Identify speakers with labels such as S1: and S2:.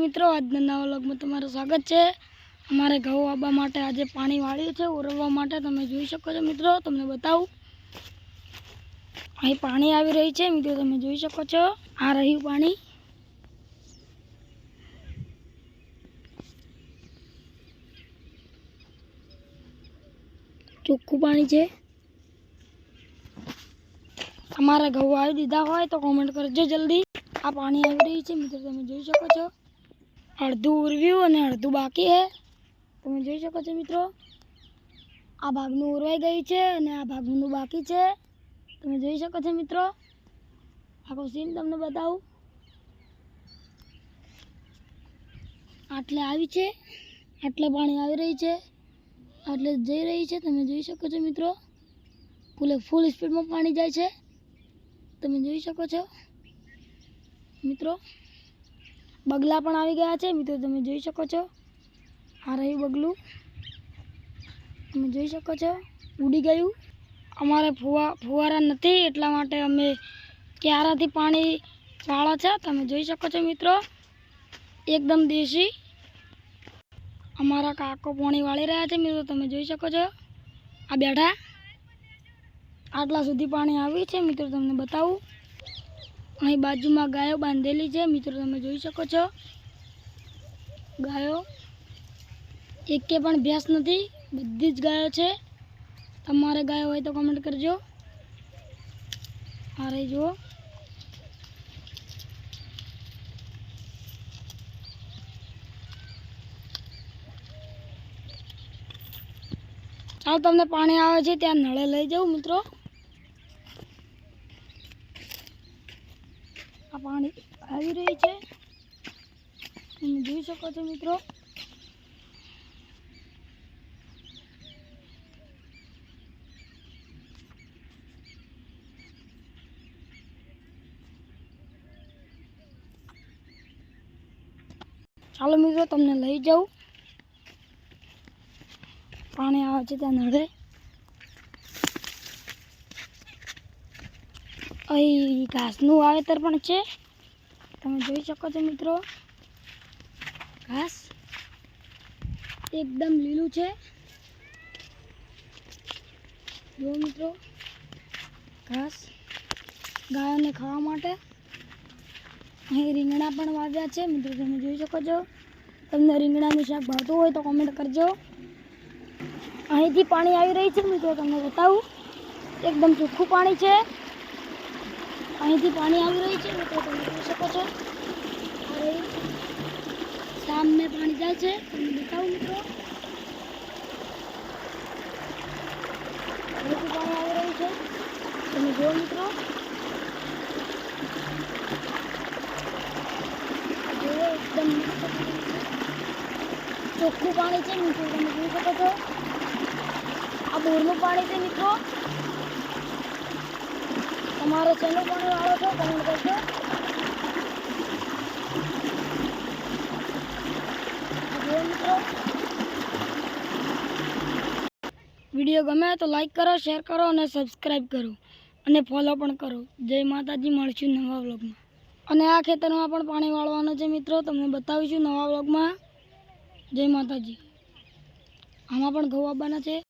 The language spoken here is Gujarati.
S1: મિત્રો આજના નવા વ્લોગમાં તમારું સ્વાગત છે। અમારે ઘઉં વાવવા માટે આજે પાણી વાળ્યું છે ઓરવવા માટે। તમે જોઈ શકો છો મિત્રો, તમને બતાવું અહીં પાણી આવી રહી છે મિત્રો, તમે જોઈ શકો છો આ રહ્યું પાણી। ચોખ્ખું પાણી છે। અમારે ઘઉં વાવી દીધા હોય તો કોમેન્ટ કરજો જલ્દી। આ પાણી આવી રહી છે મિત્રો, તમે જોઈ શકો છો। અડધું ઉરવ્યું અને અડધું બાકી છે, તમે જોઈ શકો છો મિત્રો। આ ભાગનું ઉરવાઈ ગયું છે અને આ ભાગનું બાકી છે, તમે જોઈ શકો છો મિત્રો। આખો સીન તમને બતાવું। આટલે આવી છે, આટલે પાણી આવી રહી છે, આટલે જઈ રહી છે, તમે જોઈ શકો છો મિત્રો। ફૂલ સ્પીડમાં પાણી જાય છે, તમે જોઈ શકો છો મિત્રો। બગલા પણ આવી ગયા છે મિત્રો, તમે જોઈ શકો છો। આ રહ્યું બગલું, તમે જોઈ શકો છો, ઉડી ગયું। અમારે ફુવારા નથી એટલા માટે અમે ક્યારાથી પાણી વાળા છે, તમે જોઈ શકો છો મિત્રો। એકદમ દેશી અમારા કાકો પાણી વાળી રહ્યા છે મિત્રો, તમે જોઈ શકો છો। આ બેઠા આટલા સુધી પાણી આવ્યું છે મિત્રો, તમને બતાવું। અહીં બાજુમાં ગાયો બાંધેલી છે મિત્રો, તમે જોઈ શકો છો। ગાયો એકે પણ ભેંસ નથી, બધી જ ગાયો છે। તમારે ગાયો હોય તો કમેન્ટ કરજો। આ રહી જુઓ, ચાલો તમને પાણી આવે છે ત્યાં નળે લઈ જાઉં મિત્રો। આ પાણી આવી રહી છે, તમે જોઈ શકો છો મિત્રો। ચાલો મિત્રો તમને લઈ જાઉં, પાણી આવે છે ત્યાં નળે। અહીં ઘાસનું વાવેતર પણ છે, તમે જોઈ શકો છો મિત્રો। ઘાસ એકદમ લીલું છે, જો મિત્રો ઘાસ ગાયોને ખાવા માટે। અહીં રીંગણા પણ વાવ્યા છે મિત્રો, તમે જોઈ શકો છો। તમને રીંગણાનું શાક ભાવતું હોય તો કોમેન્ટ કરજો। અહીંથી પાણી આવી રહી છે મિત્રો, તમને બતાવું એકદમ ચોખ્ખું પાણી છે। અહીંથી પાણી આવી રહ્યું છે મિત્રો, તમે જોઈ શકો છો। અરે સામે પાણી જાય છે, તમને બતાવું મિત્રો। અહીંથી પાણી આવી રહ્યું છે, તમે જુઓ મિત્રો। એકદમ ચોખ્ખું પાણી છે મિત્રો, તમે જોઈ શકો છો। આ બોરનું પાણી છે મિત્રો। તમારે શેનું પાણી વાળો છો કમેન્ટ કરજો। મિત્રો વિડીયો ગમે તો લાઈક કરો, શેર કરો અને સબસ્ક્રાઈબ કરો અને ફોલો પણ કરો। જય માતાજી, મળશું નવા વ્લોગમાં। અને આ ખેતરમાં પણ પાણી વાળવાનું છે મિત્રો, તમને બતાવીશું નવા વ્લોગમાં। જય માતાજી। આમાં પણ ઘઉં આવવાના છે।